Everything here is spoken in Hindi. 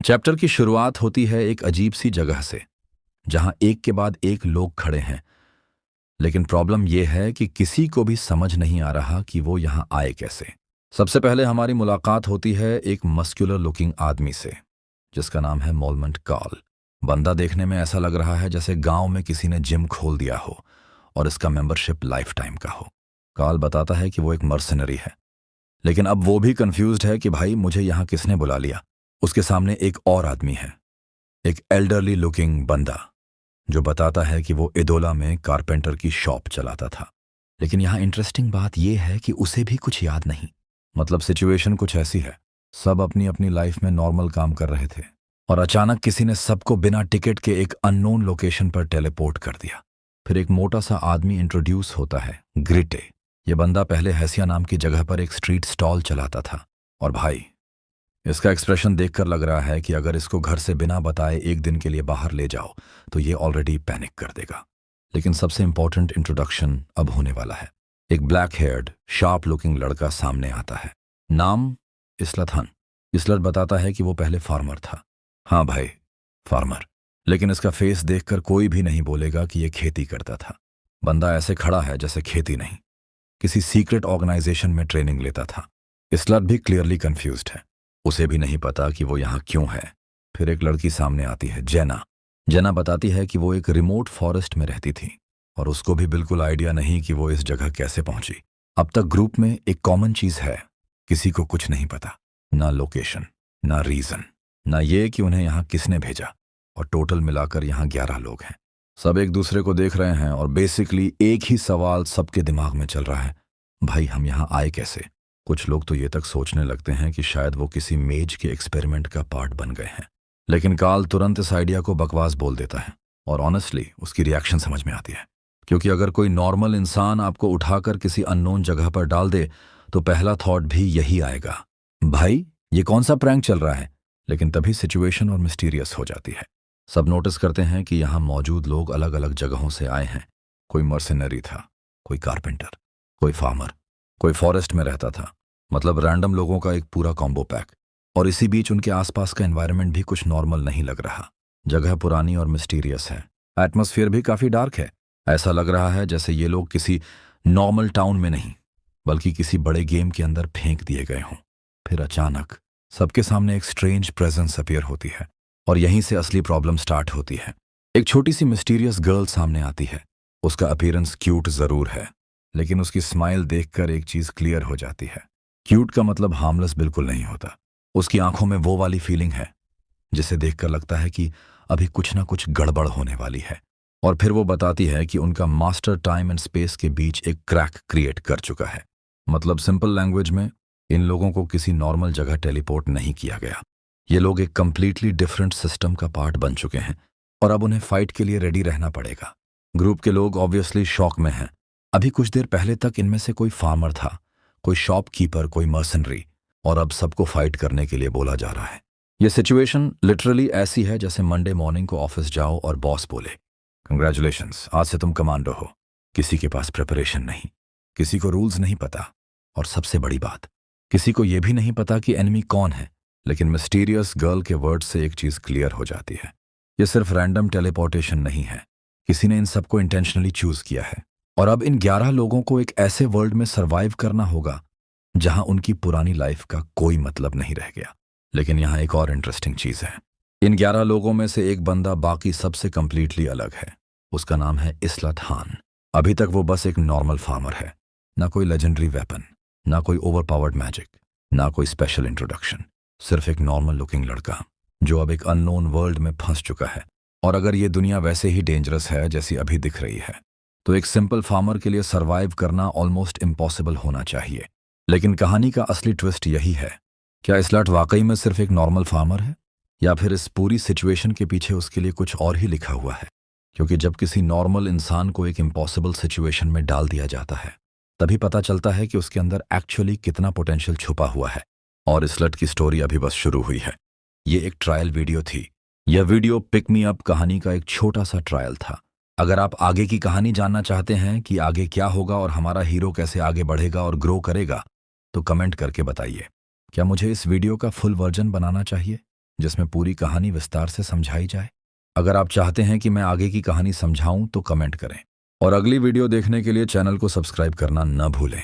चैप्टर की शुरुआत होती है एक अजीब सी जगह से, जहां एक के बाद एक लोग खड़े हैं। लेकिन प्रॉब्लम यह है कि किसी को भी समझ नहीं आ रहा कि वो यहां आए कैसे। सबसे पहले हमारी मुलाकात होती है एक मस्कुलर लुकिंग आदमी से, जिसका नाम है मोलमंट कार्ल। बंदा देखने में ऐसा लग रहा है जैसे गांव में किसी ने जिम खोल दिया हो और इसका मेंबरशिप लाइफ टाइम का हो। कार्ल बताता है कि वो एक मर्सनरी है, लेकिन अब वो भी कंफ्यूज्ड है कि भाई मुझे यहां किसने बुला लिया। उसके सामने एक और आदमी है, एक एल्डरली लुकिंग बंदा, जो बताता है कि वो इदोला में कारपेंटर की शॉप चलाता था। लेकिन यहां इंटरेस्टिंग बात यह है कि उसे भी कुछ याद नहीं। मतलब सिचुएशन कुछ ऐसी है, सब अपनी अपनी लाइफ में नॉर्मल काम कर रहे थे और अचानक किसी ने सबको बिना टिकट के एक अननोन लोकेशन पर टेलीपोर्ट कर दिया। फिर एक मोटा सा आदमी इंट्रोड्यूस होता है, ग्रिटे। ये बंदा पहले हैसिया नाम की जगह पर एक स्ट्रीट स्टॉल चलाता था, और भाई इसका एक्सप्रेशन देखकर लग रहा है कि अगर इसको घर से बिना बताए एक दिन के लिए बाहर ले जाओ तो ये ऑलरेडी पैनिक कर देगा। लेकिन सबसे इंपॉर्टेंट इंट्रोडक्शन अब होने वाला है। एक ब्लैक हेयर्ड शार्प लुकिंग लड़का सामने आता है, नाम इसलत। इसलत बताता है कि वो पहले फार्मर था। हाँ भाई, फार्मर। लेकिन इसका फेस देखकर कोई भी नहीं बोलेगा कि ये खेती करता था। बंदा ऐसे खड़ा है जैसे खेती नहीं, किसी सीक्रेट ऑर्गेनाइजेशन में ट्रेनिंग लेता था। इसलत भी क्लियरली कंफ्यूज्ड है, उसे भी नहीं पता कि वो यहाँ क्यों है। फिर एक लड़की सामने आती है, जेना। जेना बताती है कि वो एक रिमोट फॉरेस्ट में रहती थी और उसको भी बिल्कुल आइडिया नहीं कि वो इस जगह कैसे पहुंची। अब तक ग्रुप में एक कॉमन चीज है, किसी को कुछ नहीं पता, ना लोकेशन, ना रीजन, ना ये कि उन्हें यहाँ किसने भेजा। और टोटल मिलाकर यहाँ 11 लोग हैं। सब एक दूसरे को देख रहे हैं और बेसिकली एक ही सवाल सबके दिमाग में चल रहा है, भाई हम यहाँ आए कैसे। कुछ लोग तो ये तक सोचने लगते हैं कि शायद वो किसी मेज के एक्सपेरिमेंट का पार्ट बन गए हैं। लेकिन कार्ल तुरंत इस आइडिया को बकवास बोल देता है, और ऑनेस्टली उसकी रिएक्शन समझ में आती है। क्योंकि अगर कोई नॉर्मल इंसान आपको उठाकर किसी अननोन जगह पर डाल दे तो पहला थॉट भी यही आएगा, भाई ये कौन सा प्रैंक चल रहा है। लेकिन तभी सिचुएशन और मिस्टीरियस हो जाती है। सब नोटिस करते हैं कि यहाँ मौजूद लोग अलग अलग जगहों से आए हैं। कोई मर्सिनरी था, कोई कारपेंटर, कोई फार्मर, कोई फॉरेस्ट में रहता था। मतलब रैंडम लोगों का एक पूरा कॉम्बो पैक। और इसी बीच उनके आसपास का एनवायरनमेंट भी कुछ नॉर्मल नहीं लग रहा। जगह पुरानी और मिस्टीरियस है, एटमॉस्फेयर भी काफी डार्क है। ऐसा लग रहा है जैसे ये लोग किसी नॉर्मल टाउन में नहीं, बल्कि किसी बड़े गेम के अंदर फेंक दिए गए हों। फिर अचानक सबके सामने एक स्ट्रेंज प्रेजेंस अपीयर होती है, और यहीं से असली प्रॉब्लम स्टार्ट होती है। एक छोटी सी मिस्टीरियस गर्ल सामने आती है। उसका अपीयरेंस क्यूट जरूर है, लेकिन उसकी स्माइल देखकर एक चीज क्लियर हो जाती है, क्यूट का मतलब हार्मलेस बिल्कुल नहीं होता। उसकी आंखों में वो वाली फीलिंग है जिसे देखकर लगता है कि अभी कुछ ना कुछ गड़बड़ होने वाली है। और फिर वो बताती है कि उनका मास्टर टाइम एंड स्पेस के बीच एक क्रैक क्रिएट कर चुका है। मतलब सिंपल लैंग्वेज में, इन लोगों को किसी नॉर्मल जगह टेलीपोर्ट नहीं किया गया। ये लोग एक कंप्लीटली डिफरेंट सिस्टम का पार्ट बन चुके हैं और अब उन्हें फाइट के लिए रेडी रहना पड़ेगा। ग्रुप के लोग ऑब्वियसली शॉक में हैं। अभी कुछ देर पहले तक इनमें से कोई फार्मर था, कोई शॉपकीपर, कोई मर्सनरी, और अब सबको फाइट करने के लिए बोला जा रहा है। यह सिचुएशन लिटरली ऐसी है जैसे मंडे मॉर्निंग को ऑफिस जाओ और बॉस बोले, कंग्रेचुलेशंस, आज से तुम कमांडो हो। किसी के पास प्रिपरेशन नहीं, किसी को रूल्स नहीं पता, और सबसे बड़ी बात, किसी को यह भी नहीं पता कि एनिमी कौन है। लेकिन मिस्टीरियस गर्ल के वर्ड से एक चीज क्लियर हो जाती है, यह सिर्फ रैंडम टेलीपोर्टेशन नहीं है, किसी ने इन सबको इंटेंशनली चूज किया है। और अब इन 11 लोगों को एक ऐसे वर्ल्ड में सरवाइव करना होगा जहां उनकी पुरानी लाइफ का कोई मतलब नहीं रह गया। लेकिन यहां एक और इंटरेस्टिंग चीज है, इन 11 लोगों में से एक बंदा बाकी सबसे कंप्लीटली अलग है। उसका नाम है इसलत खान। अभी तक वो बस एक नॉर्मल फार्मर है, ना कोई लेजेंडरी वेपन, ना कोई ओवरपावर्ड मैजिक, ना कोई स्पेशल इंट्रोडक्शन, सिर्फ एक नॉर्मल लुकिंग लड़का जो अब एक अननोन वर्ल्ड में फंस चुका है। और अगर ये दुनिया वैसे ही डेंजरस है जैसी अभी दिख रही है, तो एक सिंपल फार्मर के लिए सरवाइव करना ऑलमोस्ट इम्पॉसिबल होना चाहिए। लेकिन कहानी का असली ट्विस्ट यही है, क्या इसलट वाकई में सिर्फ एक नॉर्मल फार्मर है, या फिर इस पूरी सिचुएशन के पीछे उसके लिए कुछ और ही लिखा हुआ है। क्योंकि जब किसी नॉर्मल इंसान को एक इम्पॉसिबल सिचुएशन में डाल दिया जाता है, तभी पता चलता है कि उसके अंदर एक्चुअली कितना पोटेंशियल छुपा हुआ है। और इसलट की स्टोरी अभी बस शुरू हुई है। ये एक ट्रायल वीडियो थी। यह वीडियो पिक मी अप कहानी का एक छोटा सा ट्रायल था। अगर आप आगे की कहानी जानना चाहते हैं कि आगे क्या होगा और हमारा हीरो कैसे आगे बढ़ेगा और ग्रो करेगा, तो कमेंट करके बताइए। क्या मुझे इस वीडियो का फुल वर्जन बनाना चाहिए जिसमें पूरी कहानी विस्तार से समझाई जाए। अगर आप चाहते हैं कि मैं आगे की कहानी समझाऊं तो कमेंट करें और अगली वीडियो देखने के लिए चैनल को सब्सक्राइब करना न भूलें।